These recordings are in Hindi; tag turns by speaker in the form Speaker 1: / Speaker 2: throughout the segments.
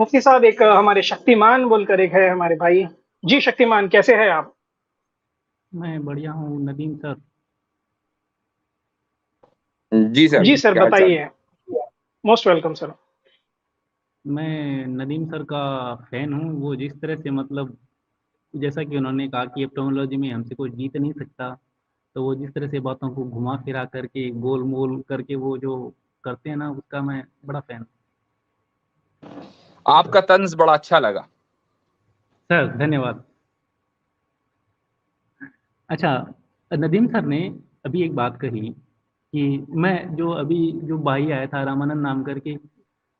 Speaker 1: मुफ्ती साहब एक हमारे शक्तिमान बोलकर एक है हमारे भाई। जी शक्तिमान, कैसे हैं आप?
Speaker 2: मैं बढ़िया हूँ नदीम सर।
Speaker 1: जी सर,
Speaker 2: जी
Speaker 1: क्या हाल चाल? बताइए। Most welcome sir.
Speaker 2: मैं नदीम सर का फैन हूँ। वो जिस तरह से मतलब जैसा कि उन्होंने कहा कि एपिटोमोलॉजी में हमसे कोई जीत नहीं सकता, तो वो जिस तरह से बातों को घुमा फिरा करके गोल मोल करके वो जो करते हैं ना, उसका मैं बड़ा फैन हूँ।
Speaker 1: आपका तंज बड़ा अच्छा लगा।
Speaker 2: सर धन्यवाद। अच्छा, नदीम सर ने अभी एक बात कही कि मैं जो अभी जो भाई आया था रामानंद नाम करके,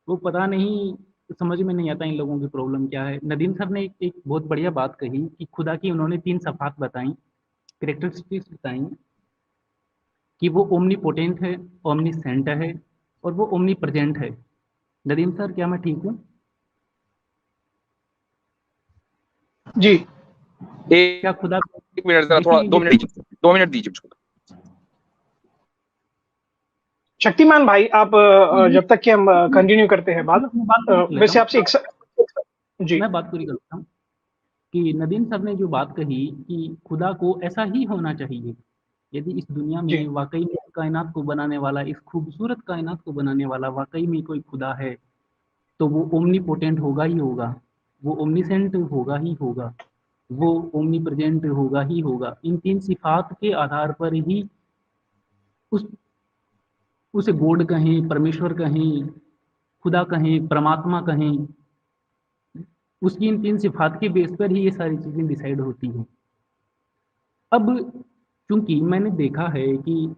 Speaker 2: वो पता नहीं, समझ में नहीं आता इन लोगों की प्रॉब्लम क्या है। नदीम सर ने एक बहुत बढ़िया बात कही कि खुदा की उन्होंने 3 सफ़ात बताई, कैरेक्टरिस्टिक्स बताई कि वो ओमनी पोटेंट है, ओमनी सेंट है और वो ओमनी प्रेजेंट है। नदीम सर, क्या मैं ठीक हूँ?
Speaker 1: जी,
Speaker 2: क्या
Speaker 1: एक
Speaker 2: खुदा?
Speaker 1: एक मिनट, जरा थोड़ा
Speaker 2: देखिए
Speaker 1: 2 मिनट
Speaker 2: जैसे
Speaker 1: दीजिए, 2 मिनट दीजिए मुझको। शक्तिमान भाई, आप जब तक कि हम कंटिन्यू करते हैं बात।
Speaker 2: मैं बात पूरी कर लेता
Speaker 1: वैसे
Speaker 2: हूँ।
Speaker 1: आपसे जी।
Speaker 2: मैं बात पूरी कर लेता हूँ कि नदीम सर ने जो बात कही कि खुदा को ऐसा ही होना चाहिए। यदि इस दुनिया
Speaker 1: जी।
Speaker 2: में वाकई में इस कायनात को बनाने वाला, इस खूबसूरत कायनात को बनाने वाला वाकई में कोई खुदा है, तो वो ओमनी पोटेंट होगा ही होगा, वो ओमनीसेंट होगा ही होगा, वो ओमनी प्रेजेंट होगा ही होगा। इन 3 सिफात के आधार पर ही उस उसे गॉड कहें, परमेश्वर कहें, खुदा कहें, परमात्मा कहें, उसकी इन 3 सिफात के बेस पर ही ये सारी चीज़ें डिसाइड होती हैं। अब चूंकि मैंने देखा है कि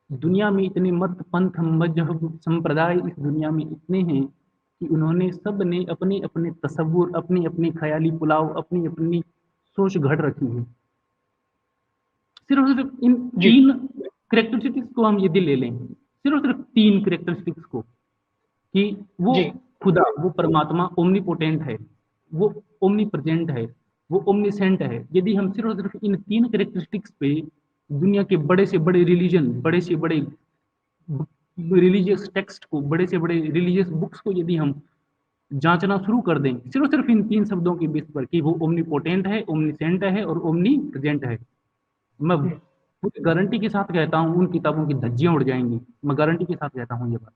Speaker 2: दुनिया में इतने मत पंथ मजहब संप्रदाय इस दुनिया में इतने हैं कि उन्होंने सब ने अपने अपने तसव्वुर, अपनी अपनी ख्याली पुलाव, अपनी अपनी सोच घड़ रखी है। सिर्फ और सिर्फ इन
Speaker 1: जी।
Speaker 2: 3 करेक्टरिस्टिक्स को हम यदि ले लें, सिर्फ और सिर्फ 3 करेक्टरिस्टिक्स को, कि वो
Speaker 1: जी।
Speaker 2: खुदा, वो परमात्मा ओमनीपोटेंट है, वो ओमनी प्रेजेंट है, वो ओमनीसेंट है। यदि हम सिर्फ और सिर्फ इन 3 करेक्टरिस्टिक्स पे दुनिया के बड़े से बड़े रिलीजन, बड़े से बड़े रिलीजियस टेक्स्ट को, बड़े से बड़े रिलीजियस बुक्स को यदि हम जांचना शुरू कर दें सिर्फ और सिर्फ इन 3 शब्दों के बेस पर कि वो ओमनीपोटेंट है, ओमनीसेंट है और ओमनी प्रेजेंट है, मैं
Speaker 1: हम्म,
Speaker 2: पूरी गारंटी के साथ कहता हूँ उन किताबों की धज्जियां उड़ जाएंगी। मैं गारंटी के साथ कहता हूँ ये बात।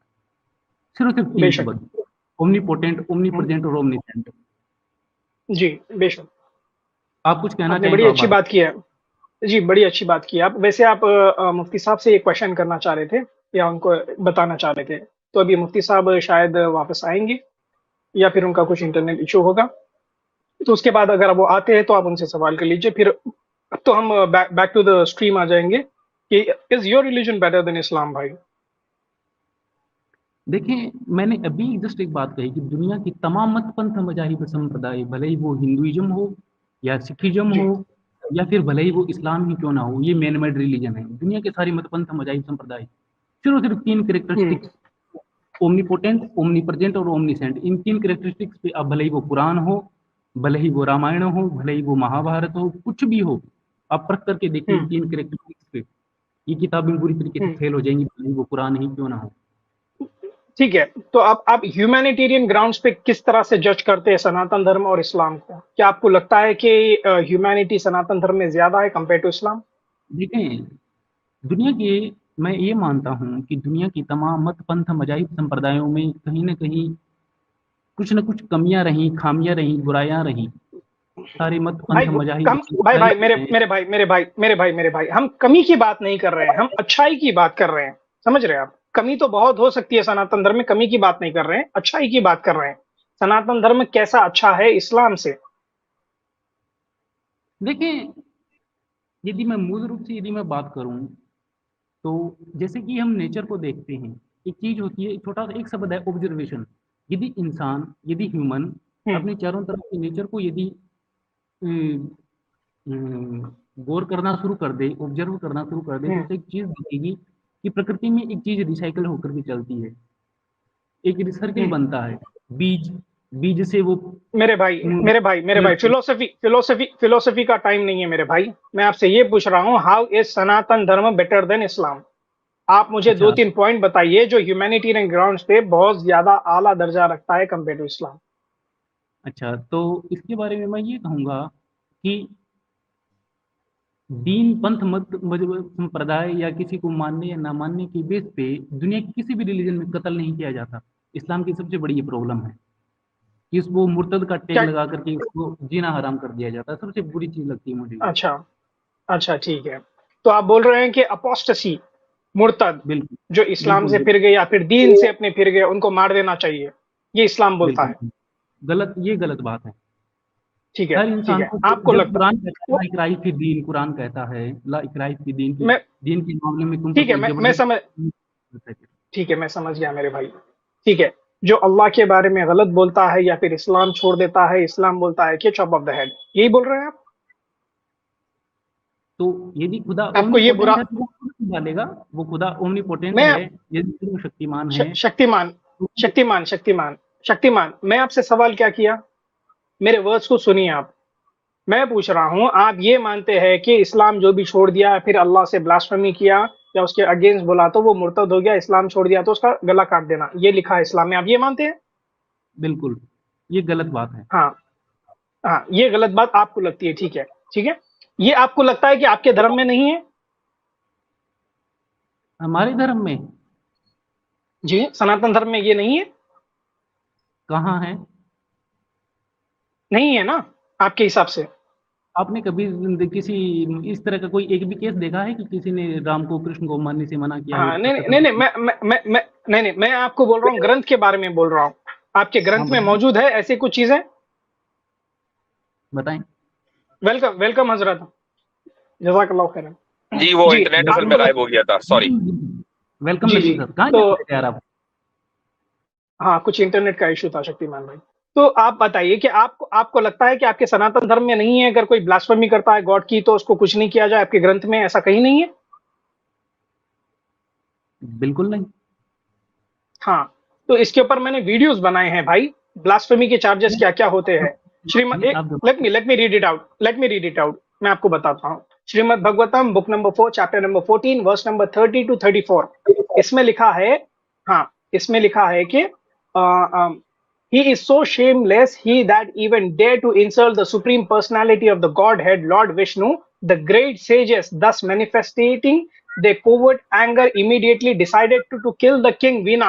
Speaker 2: सिर्फ और सिर्फ तीन
Speaker 1: बेशक।
Speaker 2: शब्द, ओमनी पोटेंट, ओमनी
Speaker 1: हम्म,
Speaker 2: प्रेजेंट और ओमनीसेंट।
Speaker 1: जी। बेशक।
Speaker 2: आप कुछ कहना
Speaker 1: आपने
Speaker 2: चाहें
Speaker 1: बड़ी
Speaker 2: तो आप
Speaker 1: अच्छी
Speaker 2: बात।
Speaker 1: बात की है। जी, बड़ी अच्छी बात की आप। वैसे आप मुफ्ती साहब से एक क्वेश्चन करना चाह रहे थे या उनको बताना चाह रहे थे? तो अभी मुफ्ती साहब शायद वापस आएंगे या फिर उनका कुछ इंटरनेट इशू होगा। तो उसके बाद अगर वो आते हैं तो आप उनसे सवाल कर लीजिए। फिर तो हम बैक टू द स्ट्रीम आ जाएंगे कि is your religion better than Islam भाई?
Speaker 2: देखिए, मैंने अभी जस्ट एक बात कही कि दुनिया की तमाम मत पंथ मजाहिब संप्रदाय, भले ही वो हिंदुइज्म हो या सिखिज्म
Speaker 1: जी।
Speaker 2: हो या फिर भले ही वो इस्लाम ही क्यों ना हो, ये मैन मेड रिलीजन है। दुनिया के सारे मत पंथ मजाहिब संप्रदाय सिर्फ और सिर्फ 3 करेक्टरिस्टिक्स,
Speaker 1: हम्म।
Speaker 2: ओमनीपोटेंट, ओमनीप्रेजेंट और ओमनीसेंट, इन 3 करेक्टरिस्टिक्स पे अब भले ही वो पुराण हो, भले ही वो रामायण हो, भले ही वो महाभारत हो, कुछ भी हो, आप परख करके देखिए इन
Speaker 1: हम्म।
Speaker 2: 3 करेक्टरिस्टिक्स पे, ये किताबें पूरी तरीके से
Speaker 1: हम्म।
Speaker 2: फेल हो जाएंगी, भले ही वो पुराण ही क्यों ना हो।
Speaker 1: ठीक है, तो आप ह्यूमैनिटेरियन ग्राउंड्स पे किस तरह से जज करते हैं सनातन धर्म और इस्लाम को? क्या आपको लगता है कि ह्यूमैनिटी सनातन धर्म में ज्यादा है कंपेयर टू इस्लाम?
Speaker 2: देखें, दुनिया के, मैं ये मानता हूँ कि दुनिया की तमाम मत पंथ मजाहिब संप्रदायों में कहीं ना कहीं कुछ न कुछ कमियां रहीं, खामियां रहीं, बुराइयां रहीं। सारे मत
Speaker 1: भाई
Speaker 2: पंथ मजाहिब
Speaker 1: कम भाई
Speaker 2: संप्रदाय
Speaker 1: भाई
Speaker 2: जो
Speaker 1: मेरे
Speaker 2: हैं।
Speaker 1: मेरे भाई मेरे भाई मेरे भाई मेरे भाई, हम कमी की बात नहीं कर रहे हैं, हम अच्छाई की बात कर रहे हैं। समझ रहे हैं आप? कमी तो बहुत हो सकती है सनातन धर्म में, कमी की बात नहीं कर रहे हैं, अच्छाई की बात कर रहे हैं। सनातन धर्म कैसा अच्छा है इस्लाम से?
Speaker 2: देखें, यदि मैं मूल रूप से यदि मैं बात करूं, तो जैसे कि हम नेचर को देखते हैं, एक चीज होती है, छोटा सा एक शब्द है ऑब्जर्वेशन। यदि इंसान, यदि ह्यूमन
Speaker 1: हम्म।
Speaker 2: अपने चारों तरफ के नेचर को यदि गौर करना शुरू कर दे, ऑब्जर्व करना शुरू कर दे, तो
Speaker 1: हम्म।
Speaker 2: उसे एक चीज दिखेगी कि प्रकृति में एक चीज रिसाइकल होकर के चलती है, एक रिसर्कल
Speaker 1: हम्म।
Speaker 2: बनता है। बीज, बीज से वो
Speaker 1: मेरे भाई
Speaker 2: अम,
Speaker 1: मेरे भाई मेरे भाई, फिलोसफी फिलोसफी फिलोसफी का टाइम नहीं है मेरे भाई। मैं आपसे ये पूछ रहा हूँ, हाउ इज सनातन धर्म बेटर देन इस्लाम? आप मुझे दो
Speaker 2: अच्छा,
Speaker 1: तीन पॉइंट बताइए जो ह्यूमैनिटेरियन ग्राउंड्स पे बहुत ज्यादा आला दर्जा रखता है कंपेयर टू इस्लाम।
Speaker 2: अच्छा, तो इसके बारे में मैं ये कहूँगा कि दीन, पंथ, मत, मजहब, संप्रदाय या किसी को मानने या ना मानने के बेस पे दुनिया के किसी भी रिलीजन में कत्ल नहीं किया जाता। इस्लाम की सबसे बड़ी ये प्रॉब्लम है कि उसको मुर्तद का टैग
Speaker 1: क्या?
Speaker 2: लगा करके उसको जीना हराम कर दिया जाता है। सबसे बुरी चीज़ लगती है मुझे ये।
Speaker 1: अच्छा, अच्छा, ठीक है। तो आप बोल रहे हैं कि अपोस्टेसी, मुर्तद,
Speaker 2: बिल्कुल,
Speaker 1: जो इस्लाम
Speaker 2: बिल्कुल,
Speaker 1: से
Speaker 2: बिल्कुल,
Speaker 1: फिर गए या फिर दीन से अपने फिर गए, उनको मार देना चाहिए, ये इस्लाम बोलता है।
Speaker 2: बिल्कुल। ये गलत बात है।
Speaker 1: ठीक है,
Speaker 2: हर
Speaker 1: ठीक
Speaker 2: इंसान
Speaker 1: है।
Speaker 2: को
Speaker 1: आपको
Speaker 2: जब
Speaker 1: लगता
Speaker 2: कुरान कहता है
Speaker 1: वो
Speaker 2: ला इकराह फी दीन, कुरान कहता है ला इकराह फी दीन की
Speaker 1: मैं
Speaker 2: दीन के मामले में तुम पर
Speaker 1: ठीक है,
Speaker 2: कोई
Speaker 1: मैं
Speaker 2: जबरदस्ती
Speaker 1: समझ
Speaker 2: नहीं कर सकते।
Speaker 1: ठीक है, मैं समझ गया मेरे भाई। ठीक है, जो अल्लाह के बारे में गलत बोलता है या फिर इस्लाम छोड़ देता है, इस्लाम बोलता है कि चॉप ऑफ द हेड, यही बोल रहे हैं आप?
Speaker 2: तो यदि खुदा
Speaker 1: आपको ये बुरा
Speaker 2: ओमनीपोटेंट है तो वो खुद संभालेगा। वो खुदा ओमनीपोटेंट
Speaker 1: मैं
Speaker 2: है, यदि सर्वशक्तिमान है
Speaker 1: शक्तिमान,
Speaker 2: तो
Speaker 1: शक्तिमान, शक्तिमान, शक्तिमान, मैं आपसे सवाल क्या किया? मेरे वर्ड्स को सुनिए आप। मैं पूछ रहा हूँ, आप ये मानते हैं कि इस्लाम जो भी छोड़ दिया, फिर अल्लाह से ब्लास्फेमी किया या उसके अगेंस्ट बोला तो वो मुर्तद हो गया, इस्लाम छोड़ दिया तो उसका गला काट देना, ये लिखा है इस्लाम में, आप ये मानते हैं?
Speaker 2: बिल्कुल, ये गलत बात है।
Speaker 1: हाँ, हाँ, ये गलत बात आपको लगती है, ठीक है, ठीक है। ये आपको लगता है कि आपके धर्म में नहीं है?
Speaker 2: हमारे धर्म में
Speaker 1: जी, सनातन धर्म में ये नहीं है?
Speaker 2: कहाँ है?
Speaker 1: नहीं है ना, आपके हिसाब से?
Speaker 2: आपने कभी किसी इस तरह का कोई एक भी केस देखा है कि किसी ने राम को, कृष्ण को मारने से मना किया हो,
Speaker 1: हाँ, नहीं,
Speaker 2: कत्ल
Speaker 1: नहीं, नहीं,
Speaker 2: कर?
Speaker 1: मैं नहीं, नहीं, मैं आपको बोल रहा हूँ, ग्रंथ के बारे में बोल रहा हूँ। आपके
Speaker 2: हाँ,
Speaker 1: ग्रंथ में
Speaker 2: बताएं,
Speaker 1: मौजूद है ऐसी कुछ चीजें?
Speaker 2: बताएं।
Speaker 1: वेलकम, वेलकम हजरत, जजाकल्लाह खैरन।
Speaker 3: जी वो
Speaker 1: जी,
Speaker 3: इंटरनेट असल में
Speaker 1: आपको
Speaker 3: गायब हो गया था, सॉरी।
Speaker 2: वेलकम
Speaker 1: जी, जी।
Speaker 2: नदीम सर, कहाँ जा
Speaker 1: तो
Speaker 2: रहे थे यार आप?
Speaker 1: हाँ, कुछ इंटरनेट का इशू था शक्तिमान भाई। तो आप बताइए कि आपको आपको लगता है कि आपके सनातन धर्म में नहीं है, अगर कोई ब्लास्फेमी करता है गॉड की तो उसको कुछ नहीं किया जाए, आपके ग्रंथ में ऐसा कहीं नहीं है?
Speaker 2: बिल्कुल नहीं।
Speaker 1: हाँ, तो इसके ऊपर मैंने वीडियोस बनाए हैं भाई, ब्लास्फेमी के चार्जेस क्या-क्या होते हैं। श्रीमद् एक
Speaker 2: आप जब
Speaker 1: let me read it out, मैं आपको बताता हूँ। Shrimad Bhagavatam book number 4 chapter number 14 verse number 30 to 34, इसमें लिखा है, हाँ, इसमें लिखा है कि he is so shameless he that even dare to insult the supreme personality of the Godhead, Lord Vishnu. The great sages, thus manifesting their covert anger, immediately decided to kill the king Vina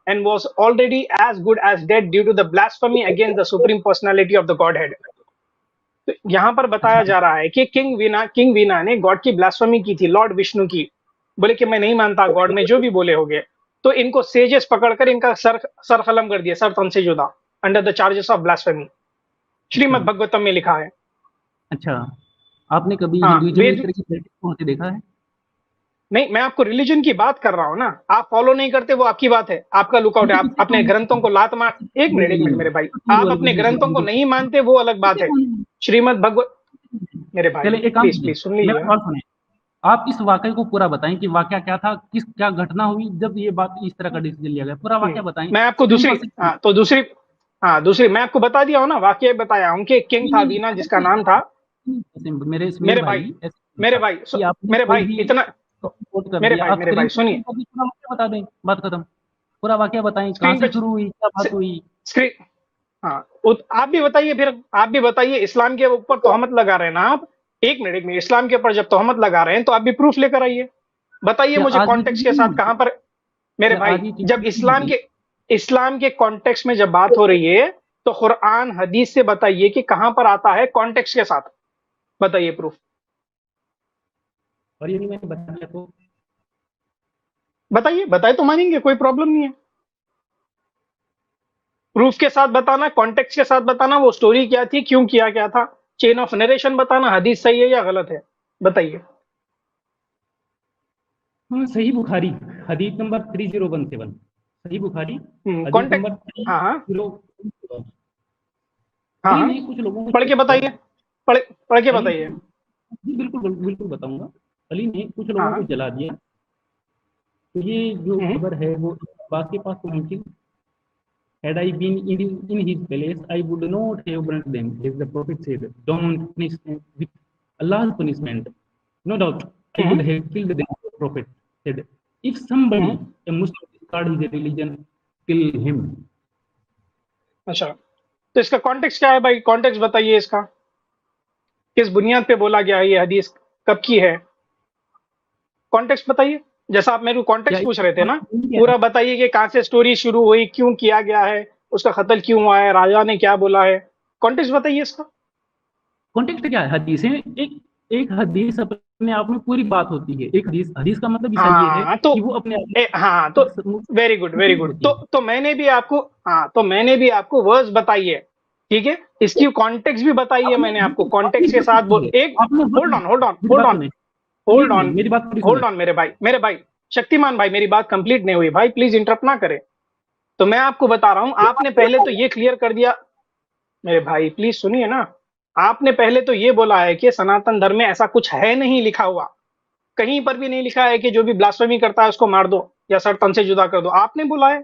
Speaker 1: and was already as good as dead due to the blasphemy against the supreme personality of the Godhead. तो यहाँ पर बताया जा रहा है कि किंग वीना ने गॉड की ब्लास्फेमी की थी, लॉर्ड विष्णु की। बोले कि मैं नहीं मानता गॉड में जो भी बोले होगे। तो इनको सेजेस पकड़कर इनका सर कलम कर दिया, सर तन से जुदा, under the charges of blasphemy.
Speaker 2: अच्छा,
Speaker 1: श्रीमद् भगवतम में लिखा है।
Speaker 2: अच्छा, आपने कभी
Speaker 1: हाँ,
Speaker 2: हिंदुइज्म में इस
Speaker 1: वेद
Speaker 2: तरह की प्रैक्टिस को होते देखा है?
Speaker 1: नहीं, मैं आपको रिलीजन की बात कर रहा हूँ ना। आप फॉलो नहीं करते वो आपकी बात है, आपका लुकआउट है,
Speaker 2: मुझे
Speaker 1: आप
Speaker 2: किससे
Speaker 1: अपने ग्रंथों को लात मार, एक मिनट मेरे भाई, आप अपने ग्रंथों को नहीं मानते वो अलग बात है। श्रीमद् भगवत मेरे भाई,
Speaker 2: चलिए एक काम
Speaker 1: प्लीज
Speaker 2: करिए,
Speaker 1: प्लीज सुन
Speaker 2: मेरा
Speaker 1: लीजिए।
Speaker 2: सवाल सुनिए। आप इस वाक़ये को पूरा बताएँ कि वाक़या क्या था? क्या घटना हुई जब ये बात इस तरह का डिसीज़न लिया गया? पूरा वाक़या बताएँ।
Speaker 1: मैं आपको दूसरी,
Speaker 2: सिंपल सी।
Speaker 1: हाँ, तो दूसरी, हाँ, दूसरी मैं आपको बता दिया हूँ ना, वाकया बताया हूँ कि एक किंग
Speaker 2: नहीं,
Speaker 1: था
Speaker 2: नहीं, नहीं,
Speaker 1: वीना
Speaker 2: ऐसे
Speaker 1: जिसका
Speaker 2: नहीं
Speaker 1: नाम था।
Speaker 2: मेरे इस्माइल
Speaker 1: मेरे भाई,
Speaker 2: भाई, ऐसे नहीं था कि आपने
Speaker 1: मेरे
Speaker 2: कोई
Speaker 1: भाई
Speaker 2: भी
Speaker 1: इतना,
Speaker 2: कोट कर दिया। आप
Speaker 1: मेरे
Speaker 2: स्क्रीन
Speaker 1: भाई
Speaker 2: पे
Speaker 1: सुनिए,
Speaker 2: पूरा वाक़या बता दें, बात खत्म। पूरा वाक़या बताएँ, कहाँ
Speaker 1: स्क्रीन
Speaker 2: से
Speaker 1: पे
Speaker 2: शुरू हुई, क्या बात हुई?
Speaker 1: स्क्रीन, हाँ, आप भी बताइए, फिर आप भी बताइए। इस्लाम के ऊपर तोहमत लगा रहे हैं ना आप, एक मिनट, इस्लाम के ऊपर जब तोहमत लगा रहे हैं तो आप भी प्रूफ लेकर आइए। बताइए
Speaker 2: क्या
Speaker 1: मुझे
Speaker 2: आज ये
Speaker 1: कॉन्टेक्स्ट के
Speaker 2: चीज़ें नहीं
Speaker 1: साथ
Speaker 2: हुई?
Speaker 1: कहां पर। मेरे
Speaker 2: क्या
Speaker 1: भाई,
Speaker 2: आज ये
Speaker 1: जब
Speaker 2: चीज़ें नहीं हुई?
Speaker 1: इस्लाम के कॉन्टेक्स्ट में जब बात हो रही है तो कुरान हदीस से बताइए कि कहां पर आता है कॉन्टेक्स्ट के साथ, बताइए प्रूफ।
Speaker 2: और यदि मैंने बता दिया तो?
Speaker 1: बताइए, बताए तो मानेंगे, कोई प्रॉब्लम नहीं है। प्रूफ के साथ बताना, कॉन्टेक्स्ट के साथ बताना, वो स्टोरी क्या थी, क्यों किया गया था, चेन ऑफ नरेशन बताना, हदीस सही है या गलत है, बताइए।
Speaker 2: हाँ, सही बुखारी, हदीस नंबर 3017। सही बुखारी, हदीस
Speaker 1: कॉन्टेक्ट,
Speaker 2: नंबर
Speaker 1: हाँ, हाँ,
Speaker 2: 3017।
Speaker 1: हाँ,
Speaker 2: अली
Speaker 1: हाँ,
Speaker 2: ने कुछ लोगों को
Speaker 1: पढ़ के
Speaker 2: जलाया।
Speaker 1: बताइए, पढ़ के
Speaker 2: अली
Speaker 1: बताइए।
Speaker 2: जी, बिल्कुल बिल्कुल बताऊंगा। अली ने कुछ
Speaker 1: हाँ,
Speaker 2: लोगों को
Speaker 1: हाँ,
Speaker 2: जला दिया। तो ये जो
Speaker 1: हम्म,
Speaker 2: खबर है वो अब्बास के पास पहुंची। Had I been in his palace, I would not have burnt them. As the Prophet said, don't punish them with Allah's punishment. No doubt, I would
Speaker 1: hmm,
Speaker 2: have killed them. The Prophet said, if
Speaker 1: hmm,
Speaker 2: somebody, a Muslim, discard his religion, kill him.
Speaker 1: अच्छा, तो इसका कॉन्टेक्स्ट क्या है भाई? कॉन्टेक्स्ट बताइए इसका, किस बुनियाद पे बोला गया है, ये हदीस कब की है? कॉन्टेक्स्ट बताइए। जैसा आप मेरे को
Speaker 2: या
Speaker 1: कॉन्टेक्स्ट पूछ रहे थे ना,
Speaker 2: क्या
Speaker 1: पूरा बताइए कि कहाँ से स्टोरी शुरू हुई, क्यों किया गया है, उसका कत्ल क्यों हुआ है, राजा ने क्या बोला है, कॉन्टेक्स्ट बताइए इसका।
Speaker 2: कॉन्टेक्स्ट क्या है? हदीसें एक एक हदीस अपने आप में पूरी बात होती है। एक हदीस हदीस का मतलब इसका ये है
Speaker 1: हाँ तो
Speaker 2: कि वो अपने आप में
Speaker 1: हाँ तो very good very
Speaker 2: complete
Speaker 1: good.
Speaker 2: होती है।
Speaker 1: तो मैंने भी आपको, हाँ तो मैंने भी आपको वर्ड्स बताई है, ठीक है, इसकी कॉन्टेक्स्ट भी बताई है
Speaker 2: आपने
Speaker 1: मैंने आपको,
Speaker 2: आपने
Speaker 1: कॉन्टेक्स्ट के
Speaker 2: वर्ड
Speaker 1: साथ
Speaker 2: पूछी है,
Speaker 1: एक
Speaker 2: आपने
Speaker 1: hold
Speaker 2: word
Speaker 1: on hold on
Speaker 2: मेरी
Speaker 1: होल्ड
Speaker 2: बात
Speaker 1: ऑन
Speaker 2: सुने,
Speaker 1: होल्ड
Speaker 2: सुनिए
Speaker 1: ऑन
Speaker 2: मेरी बात पूरी सुने।
Speaker 1: होल्ड ऑन मेरे भाई शक्तिमान भाई, मेरी बात कंप्लीट नहीं हुई भाई, प्लीज इंटरप्ट ना करें। तो मैं आपको बता रहा हूं,
Speaker 2: ये
Speaker 1: आपने
Speaker 2: बात गलत
Speaker 1: पहले
Speaker 2: है
Speaker 1: तो
Speaker 2: क्या?
Speaker 1: ये क्लियर कर दिया। मेरे भाई प्लीज सुनिए ना, आपने पहले तो ये बोला है कि सनातन धर्म में ऐसा कुछ है नहीं लिखा हुआ, कहीं पर भी नहीं लिखा है कि जो भी ब्लास्फेमी करता है उसको मार दो या सर तन से जुदा कर दो, आपने बोला है।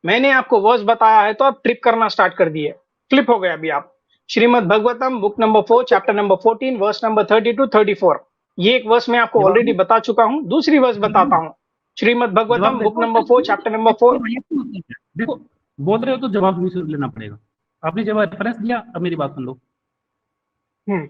Speaker 1: मैंने आपको वर्स बताया है तो आप ट्रिप करना स्टार्ट कर दिए, फ्लिप हो गए अभी आप। Shrimad Bhagavatam book number 4 chapter number 14 verse number 30 to 34, ये एक वर्स मैं आपको
Speaker 2: जवाब
Speaker 1: ऑलरेडी
Speaker 2: दो,
Speaker 1: बता चुका हूं, दूसरी वर्स बताता हूं। श्रीमद्
Speaker 2: जवाब
Speaker 1: भगवतम बुक
Speaker 2: देखो।
Speaker 1: Number 4 chapter number 4।
Speaker 2: देखो, बोल रहे हो तो जवाब भी लेना पड़ेगा। आपने जब रेफरेंस दिया, अब मेरी बात सुन लो।
Speaker 1: हम्म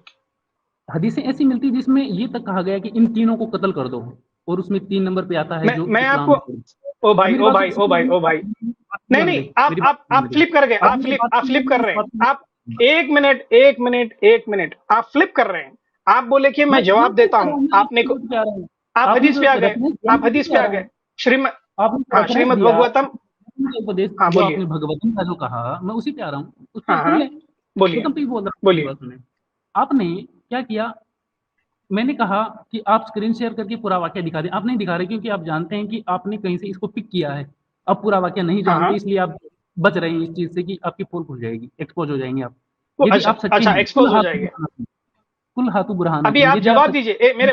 Speaker 2: हदीसें ऐसी मिलती है जिसमें ये तक कहा गया है कि इन तीनों को कत्ल कर दो, और उसमें 3 नंबर पे आता है
Speaker 1: मैं
Speaker 2: जो
Speaker 1: मैं आपको,
Speaker 2: इस्लाम छोड़ दो।
Speaker 1: ओ
Speaker 2: अब
Speaker 1: भाई
Speaker 2: मेरी
Speaker 1: ओ
Speaker 2: बात
Speaker 1: भाई ओ भाई
Speaker 2: सुनो,
Speaker 1: ओ भाई, नहीं
Speaker 2: ध्यान
Speaker 1: नहीं,
Speaker 2: दे,
Speaker 1: आप
Speaker 2: मेरी बात
Speaker 1: आप
Speaker 2: सुन
Speaker 1: आप
Speaker 2: मेरी।
Speaker 1: फ्लिप कर गए,
Speaker 2: अब
Speaker 1: आप
Speaker 2: मेरी
Speaker 1: फ्लिप
Speaker 2: बात
Speaker 1: आप फ्लिप कर
Speaker 2: सुनो,
Speaker 1: रहे हैं,
Speaker 2: बात सुनो।
Speaker 1: आप एक मिनट एक मिनट एक मिनट, आप फ्लिप कर रहे हैं। आप बोले कि
Speaker 2: मैं
Speaker 1: मैं जवाब
Speaker 2: क्यों
Speaker 1: देता
Speaker 2: कर रहा
Speaker 1: हूं,
Speaker 2: हूँ? मैं
Speaker 1: आपने
Speaker 2: आपकी
Speaker 1: को,
Speaker 2: बात पे आ रहा हूँ।
Speaker 1: आप
Speaker 2: आपने
Speaker 1: हदीस पे
Speaker 2: जो
Speaker 1: आ गए,
Speaker 2: रेफरेंस दिया,
Speaker 1: आप
Speaker 2: मैं
Speaker 1: हदीस
Speaker 2: उसी पे
Speaker 1: पे
Speaker 2: आ
Speaker 1: आ
Speaker 2: रहा
Speaker 1: गए।
Speaker 2: हूँ।
Speaker 1: श्रीमद,
Speaker 2: आपने जो
Speaker 1: हाँ
Speaker 2: रेफरेंस
Speaker 1: श्रीमद
Speaker 2: दिया,
Speaker 1: भगवतम,
Speaker 2: उपदेश
Speaker 1: हाँ
Speaker 2: जो
Speaker 1: बोलिए,
Speaker 2: आपने भगवतम का जो कहा, मैं उसी पे आ रहा हूँ। उस पे
Speaker 1: हाँ
Speaker 2: सुन
Speaker 1: हाँ
Speaker 2: ले,
Speaker 1: बोलिए
Speaker 2: एकदम ठीक बोल रहा हूँ, मेरी
Speaker 1: बोलिए।
Speaker 2: बात सुने। आपने क्या किया? मैंने कहा कि आप स्क्रीन शेयर करके पूरा वाक्य दिखा दें। आप नहीं दिखा रहे क्योंकि आप जानते हैं कि आपने कहीं से इसको पिक किया है। आप पूरा वाक्य नहीं
Speaker 1: हाँ
Speaker 2: जानते,
Speaker 1: हाँ
Speaker 2: इसलिए आप बच रहे हैं इस चीज़ से कि आपकी पोल खुल जाएगी, एक्सपोज़ हो जाएँगे आप।
Speaker 1: वो
Speaker 2: यदि
Speaker 1: अच्छा
Speaker 2: आप सच्चे
Speaker 1: अच्छा
Speaker 2: हैं,
Speaker 1: एक्सपोज हो जाएंगे।
Speaker 2: कुल हाथु
Speaker 1: अभी
Speaker 2: बुरहानुकुम,
Speaker 1: आप
Speaker 2: यदि आप
Speaker 1: जवाब
Speaker 2: सच्चे
Speaker 1: दीजिए, मेरे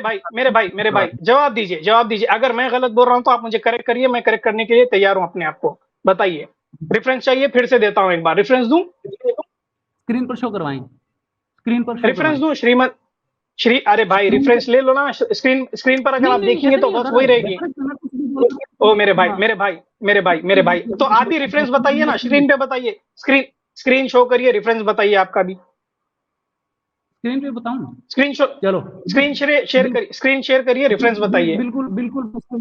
Speaker 1: भाई जवाब दीजिए, जवाब दीजिए। अगर मैं गलत बोल रहा हूं तो आप मुझे करेक्ट करिए, मैं करेक्ट करने के लिए तैयार हूं अपने आप को। बताइए, रेफरेंस चाहिए, फिर से देता हूं, एक बार रेफरेंस दूं,
Speaker 2: स्क्रीन पर शो करवाएँ, स्क्रीन पर शो
Speaker 1: रेफरेंस
Speaker 2: करवाएँ।
Speaker 1: दूं श्रीमद, श्री, अरे भाई
Speaker 2: स्क्रीन
Speaker 1: रेफरेंस
Speaker 2: पर
Speaker 1: ले लो ना, स्क्रीन स्क्रीन पर अगर
Speaker 2: नहीं,
Speaker 1: आप
Speaker 2: नहीं,
Speaker 1: देखेंगे
Speaker 2: ऐसे
Speaker 1: तो
Speaker 2: नहीं
Speaker 1: बस
Speaker 2: होता ना,
Speaker 1: वही रहेगी।
Speaker 2: रेफरेंस करना कुछ भी बोल
Speaker 1: ओ
Speaker 2: सकते हैं। हाँ,
Speaker 1: मेरे भाई, तो आप भी रेफरेंस बताइए ना, स्क्रीन पे बताइए, स्क्रीन स्क्रीन शो करिए, रेफरेंस बताइए आपका भी,
Speaker 2: स्क्रीन पे बताऊँ?
Speaker 1: स्क्रीन शो,
Speaker 2: चलो,
Speaker 1: स्क्रीन शेयर शेयर
Speaker 2: बिल
Speaker 1: करिए, स्क्रीन शेयर करिए, रेफरेंस बताइए।
Speaker 2: बिल्कुल, बिल्कुल, बिल्कुल,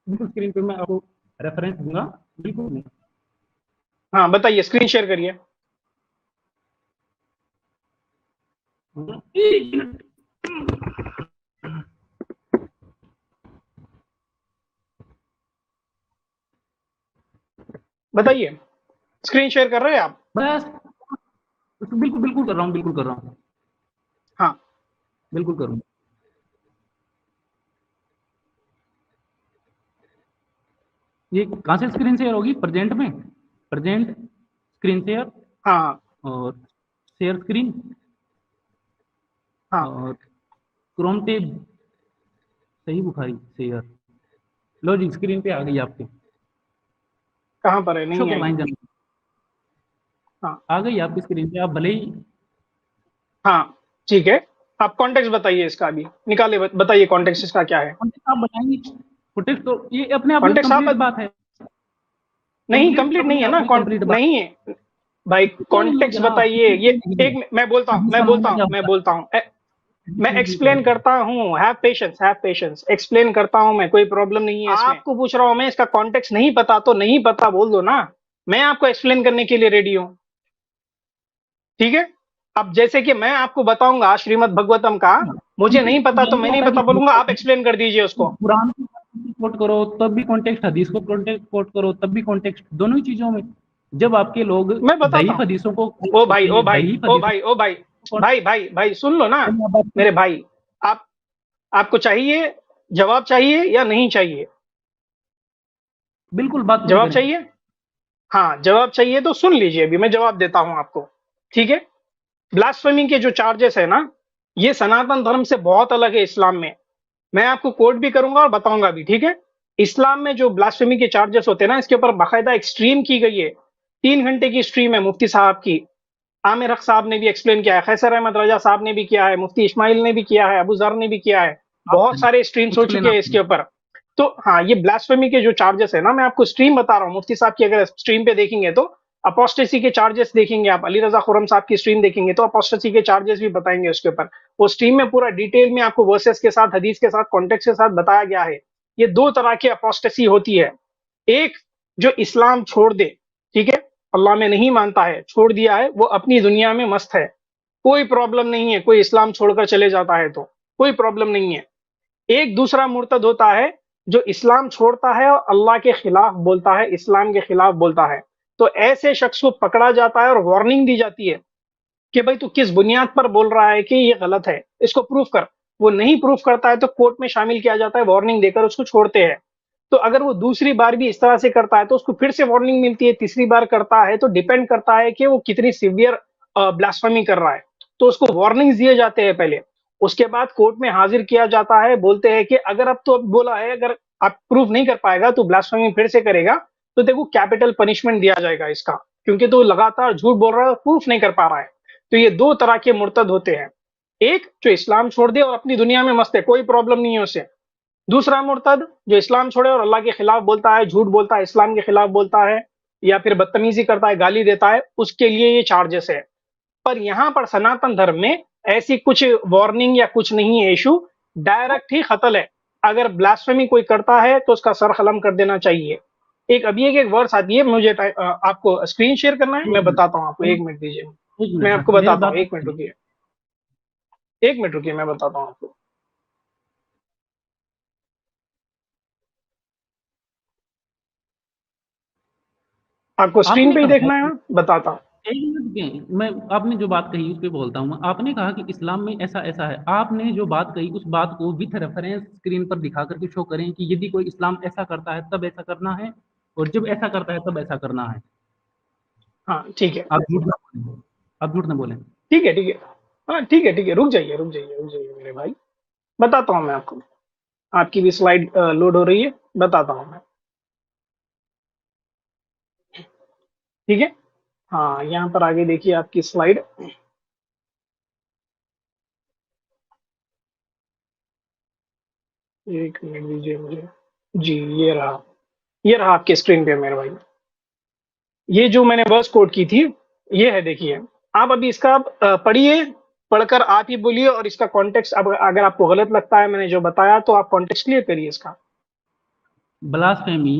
Speaker 2: बिल्कुल स्क्रीन पे मैं आपको रेफरेंस दूँगा, बिल्कुल।
Speaker 1: हाँ बताइए, स्क्रीन शेयर करिए।
Speaker 2: एक मिनट।
Speaker 1: बताइए, स्क्रीन शेयर कर रहे हैं आप?
Speaker 2: बस, बिल्कुल, बिल्कुल कर रहा हूँ, बिल्कुल कर रहा हूँ,
Speaker 1: हाँ
Speaker 2: बिल्कुल करूँगा। ये कहाँ से स्क्रीन शेयर होगी? प्रेज़ेंट में, प्रेज़ेंट, स्क्रीन शेयर
Speaker 1: हाँ
Speaker 2: और शेयर स्क्रीन
Speaker 1: हाँ,
Speaker 2: और क्रोम टैब, सही बुखारी शेयर। लो जी, स्क्रीन पे आ गई आपके।
Speaker 1: कहाँ पर है,
Speaker 2: शो
Speaker 1: नहीं आई।
Speaker 2: करवाएँ जरा।
Speaker 1: हाँ
Speaker 2: आ गई आपकी स्क्रीन पे, आप भले ही
Speaker 1: हाँ ठीक है, आप कॉन्टेक्स्ट बताइए इसका, अभी निकालिए, बताइए कॉन्टेक्स्ट इसका क्या है।
Speaker 2: कॉन्टेक्स्ट आप बताएँगे। कॉन्टेक्स्ट तो ये अपने आप में
Speaker 1: कॉन्टेक्स्ट आप
Speaker 2: कंप्लीट बात है।
Speaker 1: नहीं,
Speaker 2: कंप्लीट
Speaker 1: कंप्लीट नहीं
Speaker 2: अपने
Speaker 1: है
Speaker 2: आप
Speaker 1: ना,
Speaker 2: में कंप्लीट बात
Speaker 1: नहीं है भाई,
Speaker 2: है। क्यों नहीं है
Speaker 1: कॉन्टेक्स्ट
Speaker 2: जनाब?
Speaker 1: बताइए ये।
Speaker 2: नहीं है।
Speaker 1: एक मैं बोलता हूँ,
Speaker 2: हदीस का मामला क्या
Speaker 1: मैं
Speaker 2: होता
Speaker 1: बोलता हूँ,
Speaker 2: है?
Speaker 1: मैं एक्सप्लेन करता हूँ, हैव पेशेंस, एक्सप्लेन करता हूँ मैं, कोई प्रॉब्लम नहीं है इसमें। आपको पूछ रहा हूँ मैं, इसका कॉन्टेक्स्ट नहीं पता तो नहीं पता बोल दो ना, मैं आपको एक्सप्लेन करने के लिए रेडी हूँ, ठीक है। अब जैसे कि मैं आपको बताऊंगा श्रीमद् भगवतम का, मुझे नहीं पता तो मैं नहीं पता बोलूंगा, आप एक्सप्लेन कर दीजिए उसको।
Speaker 2: कुरान को कोट करो तब भी कॉन्टेक्स्ट, हदीस को कॉन्टेक्स्ट कोट करो तब भी कॉन्टेक्स्ट, दोनों ही चीजों में। जब आपके लोग
Speaker 1: मैं बताता
Speaker 2: दईफ
Speaker 1: हूँ,
Speaker 2: हदीसों को
Speaker 1: ओ भाई ओ भाई
Speaker 2: दईफ
Speaker 1: ओ
Speaker 2: हदीसों
Speaker 1: भाई ओ भाई,
Speaker 2: को
Speaker 1: भाई सुन लो ना
Speaker 2: context-
Speaker 1: मेरे भाई। आप, आपको चाहिए, जवाब चाहिए या नहीं चाहिए?
Speaker 2: बिल्कुल बात पूरी
Speaker 1: जवाब
Speaker 2: करें।
Speaker 1: चाहिए, हाँ जवाब चाहिए तो सुन लीजिए, अभी मैं जवाब देता हूं आपको, ठीक है। ब्लास्फेमी के जो चार्जेस है ना, ये सनातन धर्म से बहुत अलग है इस्लाम में। मैं आपको कोट भी करूंगा और बताऊंगा भी, ठीक है। इस्लाम में जो ब्लास्फेमी के चार्जेस होते हैं ना, इसके ऊपर बाकायदा एक स्ट्रीम की गई है, 3 घंटे की स्ट्रीम है मुफ्ती साहब की। आमिर हक साहब ने भी एक्सप्लेन किया है, खैसर अहमद रजा साहब ने भी किया है, मुफ्ती इस्माइल ने भी किया है, अबू जर ने भी किया है,
Speaker 2: आप
Speaker 1: बहुत सारे स्ट्रीम्स हो
Speaker 2: एक्सप्लेन
Speaker 1: चुके हैं
Speaker 2: आप
Speaker 1: इसके ऊपर। तो हाँ, ये ब्लास्फेमी के जो चार्जेस है ना, मैं आपको स्ट्रीम बता रहा हूँ, मुफ्ती साहब की अगर स्ट्रीम पे देखेंगे तो अपोस्टेसी के चार्जेस देखेंगे आप, अली रजा खुर्रम साहब की स्ट्रीम देखेंगे तो अपोस्टेसी के चार्जेस भी बताएंगे उसके ऊपर। वो स्ट्रीम में पूरा डिटेल में आपको वर्सेस के साथ, हदीस के साथ, कॉन्टेक्स्ट के साथ बताया गया है। ये दो तरह की अपोस्टेसी होती है। एक जो इस्लाम छोड़ दे, ठीक है, अल्लाह में नहीं मानता है, छोड़ दिया है, वो अपनी दुनिया में मस्त है, कोई प्रॉब्लम नहीं है, कोई इस्लाम छोड़कर चले जाता है तो कोई प्रॉब्लम नहीं है। एक दूसरा मुर्तद होता है जो इस्लाम छोड़ता है और अल्लाह के खिलाफ बोलता है, इस्लाम के खिलाफ बोलता है। तो ऐसे शख्स को पकड़ा जाता है और वार्निंग दी जाती है कि भाई तू किस बुनियाद पर बोल रहा है कि ये गलत है, इसको प्रूफ कर। वो नहीं प्रूफ करता है तो कोर्ट में शामिल किया जाता है, वार्निंग देकर उसको छोड़ते हैं। तो अगर वो दूसरी बार भी इस तरह से करता है तो उसको फिर से वार्निंग मिलती है, तीसरी बार करता है तो डिपेंड करता है कि वो कितनी सिवियर ब्लास्फेमी कर रहा है। तो उसको वार्निंग्स दिए जाते हैं पहले, उसके बाद कोर्ट में हाजिर किया जाता है। बोलते हैं कि अगर अब तो अब बोला है, अगर आप प्रूफ नहीं कर पाएगा तो ब्लास्फेमी फिर से करेगा तो देखो कैपिटल पनिशमेंट दिया जाएगा इसका, क्योंकि तो लगातार झूठ बोल रहा है और प्रूफ नहीं कर पा रहा है। तो ये दो तरह के मुर्तद होते हैं, एक जो इस्लाम छोड़ दे और अपनी दुनिया में मस्त है, कोई प्रॉब्लम नहीं है उसे। दूसरा मुर्तद जो इस्लाम छोड़े और अल्लाह के खिलाफ बोलता है, झूठ बोलता है, इस्लाम के खिलाफ बोलता है, या फिर बदतमीजी करता है, गाली देता है, उसके लिए ये चार्जेस है। पर यहाँ पर सनातन धर्म में ऐसी कुछ वार्निंग या कुछ नहीं है इशू, डायरेक्ट ही कत्ल है। अगर ब्लास्फेमी कोई करता है तो उसका सर कलम कर देना चाहिए। एक अभी एक वर्ड्स आती है, मुझे आपको स्क्रीन शेयर करना है,
Speaker 2: एक
Speaker 1: मैं
Speaker 2: मिनट
Speaker 1: बताता हूँ आपको,
Speaker 2: एक
Speaker 1: 1 मिनट दीजिए,
Speaker 2: एक
Speaker 1: मैं
Speaker 2: मिनट हाँ
Speaker 1: आपको
Speaker 2: मेरी
Speaker 1: बताता हूँ,
Speaker 2: बात
Speaker 1: 1 मिनट रुकिए, 1 मिनट रुकिए, मैं बताता हूँ आपको। आपको स्क्रीन
Speaker 2: आपने
Speaker 1: पे ही
Speaker 2: कहा
Speaker 1: देखना है, बताता हूँ।
Speaker 2: एक मिनट के मैं आपने जो बात कही उस पे बोलता हूँ मैं। आपने कहा कि इस्लाम में ऐसा ऐसा है, आपने जो बात कही उस बात को विथ रेफरेंस स्क्रीन पर दिखा करके शो करें कि यदि कोई इस्लाम ऐसा करता है तब ऐसा करना है, और जब ऐसा करता है तब ऐसा करना है।
Speaker 1: हाँ ठीक है,
Speaker 2: आप झूठ ना बोलें, आप झूठ ना बोलें।
Speaker 1: ठीक है, ठीक है, हाँ ठीक है, ठीक है, रुक जाइए, रुक जाइए, रुक जाइए मेरे भाई, बताता हूँ मैं आपको। आपकी भी स्लाइड लोड हो रही है, बताता हूँ मैं, ठीक है। हाँ, यहाँ पर आगे देखिए आपकी स्लाइड, एक मिनट दीजिए मुझे। जी, ये रहा आपके स्क्रीन पे मेरे भाई। ये जो मैंने वर्स कोट की थी, ये है, देखिए। आप अभी इसका पढ़िए, पढ़कर आप ही बोलिए, और इसका कॉन्टेक्स्ट अब अगर आपको गलत लगता है मैंने जो बताया तो आप कॉन्टेक्स्ट क्लियर करिए इसका।
Speaker 2: Blasphemy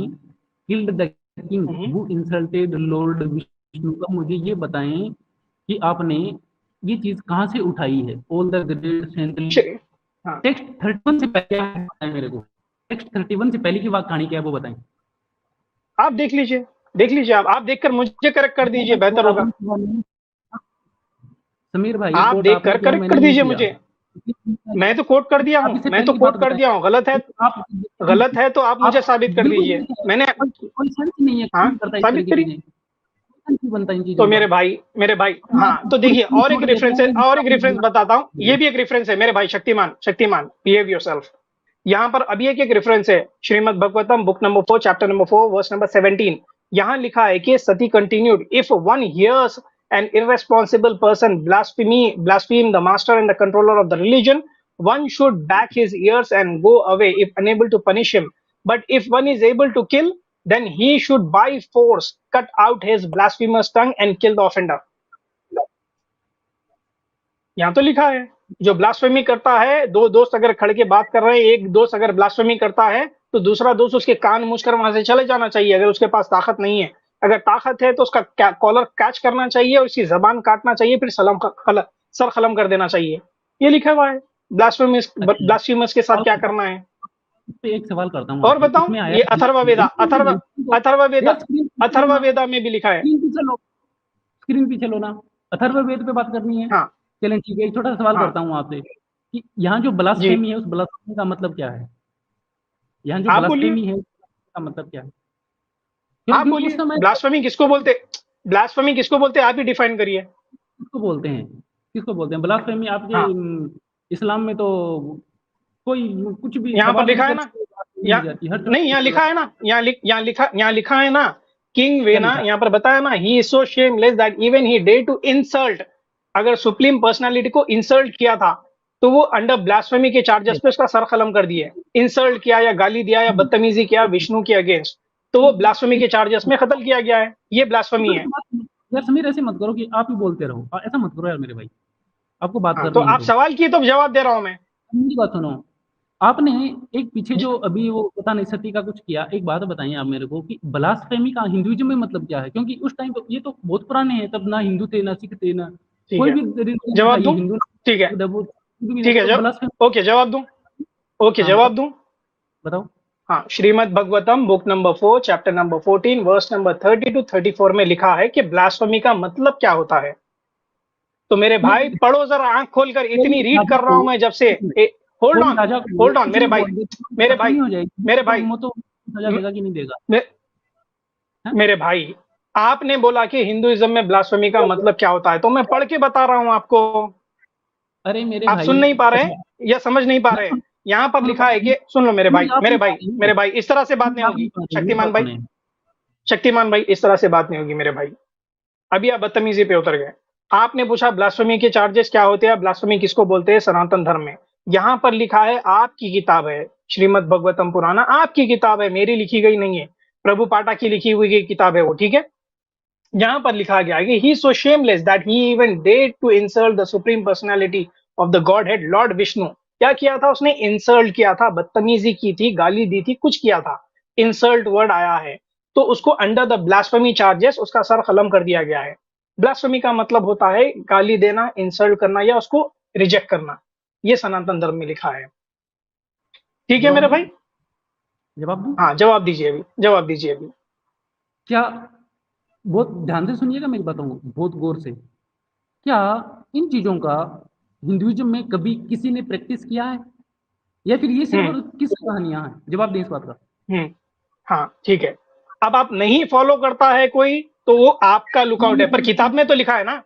Speaker 2: killed the king
Speaker 1: hmm,
Speaker 2: who insulted lord Vishnu का मुझे ये बताएं कि आपने ये चीज कहाँ से उठाई है। ऑल द ग्रेट सेंट्रल
Speaker 1: चलिए, हाँ,
Speaker 2: टेक्स्ट 31 से पहले आप बताएं मेरे को। टेक्स्ट 31 से पहले की बात कहानी क्या है वो बताएं।
Speaker 1: आप देख लीजिए, देख लीजिए, आप देखकर मुझे करेक्ट कर दीजिए, बेहतर
Speaker 2: कोड
Speaker 1: होगा।
Speaker 2: आपने किया नहीं। समीर भाई
Speaker 1: आप
Speaker 2: कोड
Speaker 1: देख
Speaker 2: आपने
Speaker 1: कर
Speaker 2: किया
Speaker 1: करेक्ट
Speaker 2: मैंने
Speaker 1: कर
Speaker 2: नहीं
Speaker 1: दीजिए
Speaker 2: किया।
Speaker 1: मुझे। मैं तो कोट कर दिया
Speaker 2: आप
Speaker 1: हूँ,
Speaker 2: इससे
Speaker 1: मैं तो
Speaker 2: पहले की बात
Speaker 1: कोट कर
Speaker 2: बताएं।
Speaker 1: दिया हूँ, गलत है,
Speaker 2: आप
Speaker 1: गलत है तो आप मुझे
Speaker 2: आप
Speaker 1: साबित कर
Speaker 2: बिल्कुल
Speaker 1: दीजिए।
Speaker 2: नहीं है।
Speaker 1: मैंने,
Speaker 2: कोई सेंस नहीं है,
Speaker 1: हाँ,
Speaker 2: कौन करता है इस
Speaker 1: साबित
Speaker 2: तरीके की
Speaker 1: करिए।
Speaker 2: चीजें, सेंस नहीं बनता इन
Speaker 1: तो
Speaker 2: चीजों का।
Speaker 1: मेरे भाई,
Speaker 2: अपना
Speaker 1: हाँ, तो
Speaker 2: पूरी
Speaker 1: देखिए,
Speaker 2: चीज
Speaker 1: और एक
Speaker 2: छोड़ देते
Speaker 1: रेफरेंस है,
Speaker 2: हैं
Speaker 1: और एक रेफरेंस बताता हूँ, ये
Speaker 2: ये
Speaker 1: भी एक रेफरेंस है मेरे भाई, शक्तिमान, शक्तिमान, बिहेव योरसेल्फ। यहाँ पर अभी एक रेफरेंस है, Shrimad Bhagavatam book number 4 chapter number 4 verse number 17। यहाँ लिखा है कि Sati continued, if one hears an irresponsible person blaspheme the master and the controller of the religion, one should back his ears and go away if unable to punish him. But if one is able to kill, then he should by force cut out his blasphemous tongue and kill the offender. यहाँ तो लिखा है, जो ब्लास्फेमी करता है, दो दोस्त अगर खड़े के बात कर रहे हैं, एक दोस्त अगर ब्लास्फेमी करता है तो दूसरा दोस्त उसके कान मूछ कर वहां से चले जाना चाहिए, अगर उसके पास ताकत नहीं है। अगर ताकत है तो उसका कॉलर कैच करना चाहिए और उसकी जबान काटना चाहिए, फिर सर खलम कर देना चाहिए। ये लिखा हुआ है,
Speaker 2: अच्छा
Speaker 1: ब्लास्फेमस के साथ क्या करना है।
Speaker 2: इस पे एक सवाल करता हूँ
Speaker 1: और
Speaker 2: आपसे,
Speaker 1: बताओ,
Speaker 2: इसमें आया
Speaker 1: ये अथर्ववेदा,
Speaker 2: यार स्क्रीन पीछे लो ना,
Speaker 1: अथर्ववेदा में भी लिखा है।
Speaker 2: स्क्रीन पीछे लो, स्क्रीन पीछे लो ना। अथर्ववेद पे बात करनी है।
Speaker 1: हाँ,
Speaker 2: चलें ठीक है, एक छोटा सा सवाल
Speaker 1: हाँ,
Speaker 2: करता हूँ आपसे कि यहाँ जो
Speaker 1: जी,
Speaker 2: ब्लास्फेमी है उस ब्लास्फेमी का मतलब क्या है। यहाँ जो
Speaker 1: आप बोलिए,
Speaker 2: ब्लास्फेमी है उसका मतलब क्या है। क्यों
Speaker 1: आप
Speaker 2: क्योंकि उस
Speaker 1: बोलिए,
Speaker 2: समय
Speaker 1: ब्लास्फेमी किसको बोलते, ब्लास्फेमी किसको बोलते, आप ही डिफाइन करिए।
Speaker 2: किसको बोलते हैं ब्लास्फेमी आपके
Speaker 1: हाँ,
Speaker 2: इस्लाम में तो कोई कुछ भी
Speaker 1: यहाँ पर
Speaker 2: सवाल भी
Speaker 1: लिखा है ना,
Speaker 2: करके ब्लास्फेमी हो
Speaker 1: या
Speaker 2: जाती है हर
Speaker 1: नहीं, यहाँ लिखा है ना, यहाँ लिखा है ना, किंग
Speaker 2: क्या
Speaker 1: वेना,
Speaker 2: लिखा है।
Speaker 1: यहाँ पर बताया ना, he is so shameless that even he dare to insult. अगर सुप्रीम पर्सनालिटी को इंसल्ट किया था तो वो अंडर ब्लास्फेमी के चार्जेस पे उसका सर कलम कर दिए। इंसल्ट किया या गाली दिया या बदतमीजी किया विष्णु के अगेंस्ट, तो वो ब्लास्फेमी के चार्जेस में कत्ल किया गया है, ये ब्लास्फेमी है।
Speaker 2: यार समीर ऐसे मत करो कि आप ही बोलते रहो, ऐसा मत करो यार मेरे भाई, आपको बात
Speaker 1: हाँ, तो
Speaker 2: करनी है
Speaker 1: आप सवाल किए तो जवाब दे रहा हूं मैं।
Speaker 2: मेरी बात सुनो। आपने एक पीछे जो अभी वो पता नहीं सती का कुछ किया, एक बात बताइए आप मेरे को कि ब्लास्फेमी का हिंदुइज्म में मतलब क्या है? क्योंकि उस टाइम तो ये तो बहुत पुराने हैं, तब ना हिंदू थे ना सिख थे ना
Speaker 1: ठीक
Speaker 2: कोई
Speaker 1: है,
Speaker 2: भी रिलीजन था,
Speaker 1: जवाब
Speaker 2: ये
Speaker 1: दूं?
Speaker 2: हिंदू
Speaker 1: ठीक है,
Speaker 2: वो हिंदू भी नहीं
Speaker 1: ठीक
Speaker 2: था,
Speaker 1: है,
Speaker 2: तो ब्लास्फेमी।
Speaker 1: ओके, जवाब दूं? ओके,
Speaker 2: हाँ
Speaker 1: जवाब
Speaker 2: बताओ,
Speaker 1: दूं?
Speaker 2: बताओ।
Speaker 1: हाँ, Shrimad Bhagavatam book number 4 chapter number 14 verse number 30 to 34 में लिखा है कि ब्लास्फेमी का मतलब क्या होता है। तो मेरे
Speaker 2: नहीं,
Speaker 1: भाई पढ़ो जरा, आंख खोलकर,
Speaker 2: कोई
Speaker 1: इतनी रीड
Speaker 2: राजा
Speaker 1: कर रहा
Speaker 2: को
Speaker 1: हूं मैं जब से। होल्ड
Speaker 2: कोई
Speaker 1: ऑन,
Speaker 2: राजा को
Speaker 1: होल्ड ऑन
Speaker 2: कुछ
Speaker 1: मेरे
Speaker 2: भी
Speaker 1: भाई,
Speaker 2: बोल दे तो
Speaker 1: मेरे भाई,
Speaker 2: ब्लास्फेमी हो जाएगी,
Speaker 1: मेरे
Speaker 2: तो
Speaker 1: भाई,
Speaker 2: वो तो सजा
Speaker 1: म-
Speaker 2: देगा कि नहीं देगा?
Speaker 1: मे,
Speaker 2: हैं?
Speaker 1: मेरे भाई, आपने बोला कि हिंदुइज्म में ब्लास्फेमी का मतलब क्या होता है, तो मैं पढ़ के बता रहा हूं आपको।
Speaker 2: अरे मेरे
Speaker 1: आप सुन
Speaker 2: भाई,
Speaker 1: नहीं पा रहे हैं
Speaker 2: अच्छा,
Speaker 1: या समझ नहीं पा
Speaker 2: मैं
Speaker 1: रहे हैं?
Speaker 2: सुन
Speaker 1: यहां पर
Speaker 2: सुन
Speaker 1: लिखा
Speaker 2: पा
Speaker 1: है
Speaker 2: रही हूँ,
Speaker 1: कि, सुन लो मेरे भाई,
Speaker 2: नहीं आप
Speaker 1: मेरे
Speaker 2: नहीं पा
Speaker 1: भाई,
Speaker 2: रही
Speaker 1: मेरे
Speaker 2: हो,
Speaker 1: भाई, इस तरह से बात
Speaker 2: नहीं
Speaker 1: नहीं
Speaker 2: आप नहीं
Speaker 1: होगी।
Speaker 2: पा रही, मेरी
Speaker 1: शक्तिमान
Speaker 2: बात
Speaker 1: भाई,
Speaker 2: सुने।
Speaker 1: शक्तिमान भाई, इस तरह से बात नहीं होगी मेरे भाई। अभी आप बदतमीजी पे उतर गए। आपने पूछा ब्लास्फेमी के चार्जेस क्या होते हैं, ब्लास्फेमी किसको बोलते हैं सनातन धर्म में। यहां पर लिखा है, आपकी किताब है श्रीमद् भगवतम पुराना, आपकी किताब है, मेरी लिखी गई नहीं है। प्रभु पाठा की लिखी हुई किताब है वो, ठीक है। यहां पर लिखा गया है कि he so shameless that he even डेड to insult the supreme personality of the godhead lord Vishnu. क्या किया था उसने? इंसल्ट किया था, बदतमीजी की थी, गाली दी थी, कुछ किया था। इंसल्ट वर्ड आया है, तो उसको अंडर द ब्लास्फेमी चार्जेस उसका सर कलम कर दिया गया है। ब्लास्फेमी का मतलब होता है गाली देना, इंसल्ट करना या उसको रिजेक्ट करना। ये सनातन धर्म में लिखा है। ठीक है
Speaker 2: जवाब
Speaker 1: मेरे
Speaker 2: दूं?
Speaker 1: भाई?
Speaker 2: जवाब दूं?
Speaker 1: हाँ, जवाब दीजिए अभी, जवाब दीजिए अभी।
Speaker 2: क्या, बहुत ध्यान से सुनिएगा मेरी बातों को, बहुत गौर से। क्या इन चीजों का हिंदुइज्म में कभी किसी ने प्रैक्टिस किया है, या फिर ये
Speaker 1: हम्म,
Speaker 2: सिर्फ किस कहानियां हैं? जवाब दें इस बात का।
Speaker 1: हम्म, हाँ, ठीक है। अब आप नहीं फॉलो करता है कोई, तो वो आपका लुकआउट है, पर किताब में तो लिखा है ना।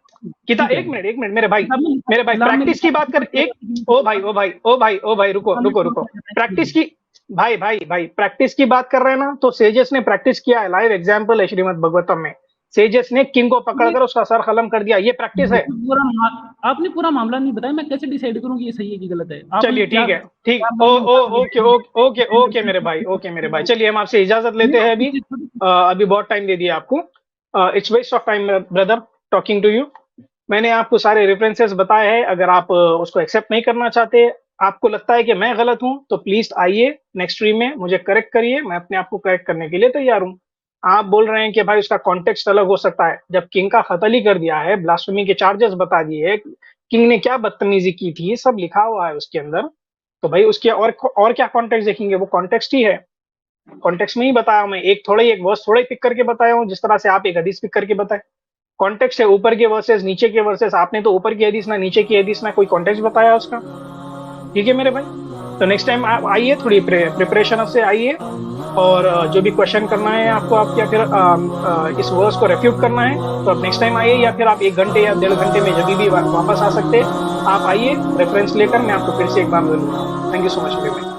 Speaker 1: किताब,
Speaker 2: ठीक है,
Speaker 1: एक मिनट, एक मिनट मेरे भाई,
Speaker 2: किताब में लिखा
Speaker 1: मेरे
Speaker 2: है,
Speaker 1: भाई,
Speaker 2: इस्लाम में
Speaker 1: प्रैक्टिस
Speaker 2: लिखा
Speaker 1: की
Speaker 2: है,
Speaker 1: बात कर एक। ओ भाई, ओ भाई, ओ भाई, ओ भाई, रुको, रुको, रुको, प्रैक्टिस की। भाई, भाई, भाई, प्रैक्टिस की बात कर रहे हैं ना, तो सेजेस ने प्रैक्टिस किया है, लाइव एग्जाम्पल है श्रीमद् भगवतम में। सेजेस ने किंग को पकड़कर उसका सर कलम कर दिया, ये प्रैक्टिस है।
Speaker 2: आपने पूरा मामला नहीं बताया, मैं कैसे डिसाइड करूं कि ये सही है कि गलत है? आपने
Speaker 1: चलिए,
Speaker 2: क्या
Speaker 1: ठीक है, ठीक,
Speaker 2: क्या
Speaker 1: ओ
Speaker 2: मैंने
Speaker 1: ओ
Speaker 2: उदाहरण
Speaker 1: ओके,
Speaker 2: दिया?
Speaker 1: ओके, ओके, ओके मेरे भाई, ओके मेरे भाई, चलिए हम आपसे इजाजत
Speaker 2: नहीं,
Speaker 1: लेते हैं अभी।
Speaker 2: छोटी-
Speaker 1: अभी बहुत टाइम दे दिया आपको। It's waste of time brother, talking to you. मैंने आपको सारे रेफरेंसेस बताए हैं, अगर आप उसको एक्सेप्ट नहीं करना चाहते, आपको लगता है कि मैं गलत हूं, तो प्लीज आइए नेक्स्ट स्ट्रीम में मुझे करेक्ट करिए, मैं अपने आप को करेक्ट करने के लिए तैयार हूं। आप बोल रहे हैं कि भाई उसका कॉन्टेक्स्ट अलग हो सकता है, जब किंग का कत्ल ही कर दिया है, ब्लास्फेमी के चार्जेस बता दिए, किंग ने क्या बदतमीजी की थी, सब लिखा हुआ है उसके अंदर। तो भाई उसके और क्या कॉन्टेक्स्ट देखेंगे, वो कॉन्टेक्स्ट ही है। कॉन्टेक्स्ट में ही बताया हूं मैं, एक थोड़ा ही, एक वर्स थोड़ा ही पिक करके बताया हूं, जिस तरह से आप एक हदीस पिक करके बताए। कॉन्टेक्स्ट है, ऊपर के वर्सेस, नीचे के वर्सेस। आपने तो ऊपर की हदीस ना नीचे की हदीस ना कोई कॉन्टेक्स्ट बताया उसका। ठीक है मेरे भाई? तो नेक्स्ट टाइम आप आइए, थोड़ी प्रिपरेशन से आइए, और जो भी क्वेश्चन करना है आपको, आप या फिर इस वर्स को रेफ्यूट करना है, तो आप नेक्स्ट टाइम आइए, या फिर आप 1 घंटे या 1.5 घंटे में जब भी वापस आ सकते हैं, आप आइए रेफरेंस लेकर, मैं आपको फिर से एक बार बोलूंगा। थैंक यू सो मच मेरे भाई।